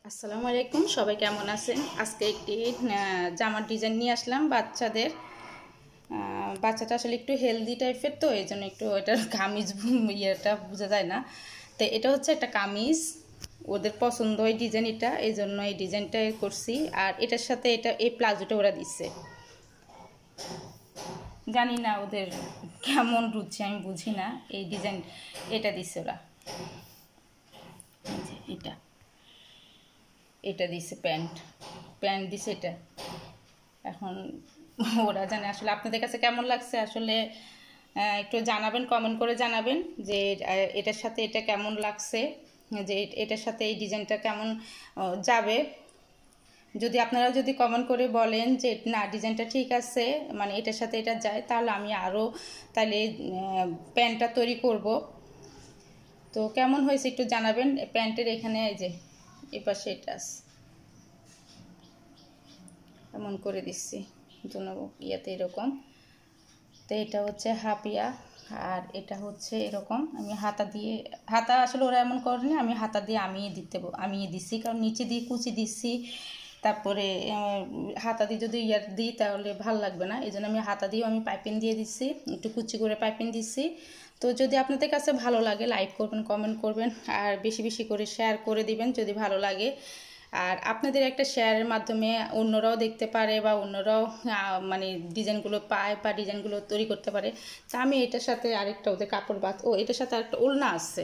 আসসালামু আলাইকুম, সবাই কেমন আছেন? আজকে একটি জামার ডিজাইন নিয়ে আসলাম বাচ্চাদের। বাচ্চাটা আসলে একটু হেলদি টাইপের, তো এই জন্য একটু এটার কামিজ ইয়েটা বোঝা যায় না। তো এটা হচ্ছে একটা কামিজ, ওদের পছন্দ এই ডিজাইন, এটা এই জন্য এই ডিজাইনটা করছি। আর এটার সাথে এটা এই প্লাজোটা ওরা দিচ্ছে, জানি না ওদের কেমন রুচি, আমি বুঝি না। এই ডিজাইন এটা দিচ্ছে ওরা, এটা এটা দিছে, প্যান্ট দিছে এটা। এখন ওরা জানে আসলে আপনাদের কাছে কেমন লাগছে, আসলে একটু জানাবেন, কমেন্ট করে জানাবেন যে এটার সাথে এটা কেমন লাগছে, যে এটার সাথে এই ডিজাইনটা কেমন যাবে। যদি আপনারা যদি কমেন্ট করে বলেন যে না ডিজাইনটা ঠিক আছে, মানে এটার সাথে এটা যায়, তাহলে আমি আরও তাহলে প্যান্টটা তৈরি করব। তো কেমন হয়েছে একটু জানাবেন। প্যান্টের এখানে এই যে এপাশে এটা এমন করে দিচ্ছি জন্য ইয়াতে এরকম। তো এটা হচ্ছে হাফিয়া, আর এটা হচ্ছে এরকম। আমি হাতা আসলে ওরা এমন করেনি, আমি হাতা দিয়ে আমি দিচ্ছি, কারণ নিচে দিয়ে কুচি দিচ্ছি। তারপরে হাতা দিয়ে যদি ইয়ার দিই তাহলে ভাল লাগবে না, এই জন্য আমি হাতা দিয়েও আমি পাইপিং দিয়ে দিচ্ছি, একটু কুচি করে পাইপিং দিচ্ছি। তো যদি আপনাদের কাছে ভালো লাগে লাইক করবেন, কমেন্ট করবেন, আর বেশি বেশি করে শেয়ার করে দিবেন যদি ভালো লাগে। আর আপনাদের একটা শেয়ারের মাধ্যমে অন্যরাও দেখতে পারে, বা অন্যরাও মানে ডিজাইনগুলো পায় বা ডিজাইনগুলো তৈরি করতে পারে। তা আমি এটার সাথে আরেকটা ওদের কাপড় এটার সাথে আরেকটা ওড়না আসছে,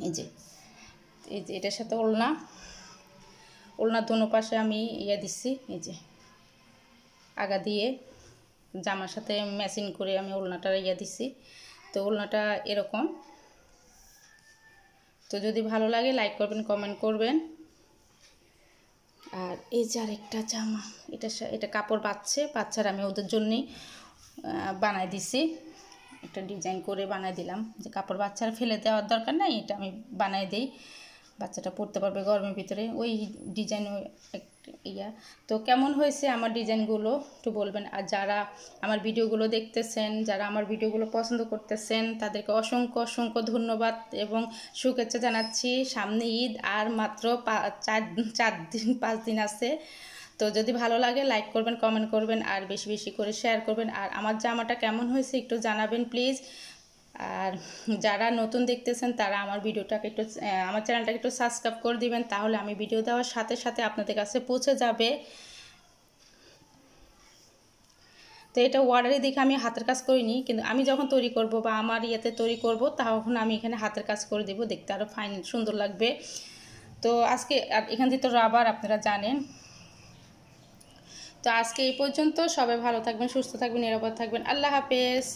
এই যে এটার সাথে ওড়নার দোনো পাশে আমি দিচ্ছি, এই যে আগা দিয়ে জামার সাথে ম্যাচিং করে আমি ওড়নাটা দিচ্ছি। তো ওড়নাটা এরকম। তো যদি ভালো লাগে লাইক করবেন, কমেন্ট করবেন। আর এই যে আরেকটা জামা, এটা কাপড় বাচ্চারা আমি ওদের জন্যই বানাই দিছি, একটা ডিজাইন করে বানাই দিলাম, যে কাপড় বাচ্চারা ফেলে দেওয়ার দরকার নাই, এটা আমি বানাই দিই, বাচ্চাটা পরতে পারবে গরমের ভিতরে, ওই ডিজাইন ইয়া। তো কেমন হয়েছে আমার ডিজাইনগুলো একটু বলবেন। আর যারা আমার ভিডিওগুলো দেখতেছেন, যারা আমার ভিডিওগুলো পছন্দ করতেছেন, তাদেরকে অসংখ্য অসংখ্য ধন্যবাদ এবং শুভেচ্ছা জানাচ্ছি। সামনে ঈদ আর মাত্র 5 দিন আছে। তো যদি ভালো লাগে লাইক করবেন, কমেন্ট করবেন, আর বেশি বেশি করে শেয়ার করবেন। আর আমার জামাটা কেমন হয়েছে একটু জানাবেন প্লিজ। আর যারা নতুন দেখতেছেন তারা আমার ভিডিওটাকে একটু আমার চ্যানেলটাকে একটু সাবস্ক্রাইব করে দিবেন, তাহলে আমি ভিডিও দেওয়ার সাথে সাথে আপনাদের কাছে পৌঁছে যাবে। তো এটা অর্ডারে দেখে আমি হাতের কাজ করিনি, কিন্তু আমি যখন তৈরি করব বা আমার ইয়েতে তৈরি করব তখন আমি এখানে হাতের কাজ করে দেব, দেখতে আরও ফাইন সুন্দর লাগবে। তো আজকে এখান থেকে তো রাবার আপনারা জানেন। তো আজকে এই পর্যন্ত, সবাই ভালো থাকবেন, সুস্থ থাকবেন, নিরাপদ থাকবেন। আল্লাহ হাফেজ।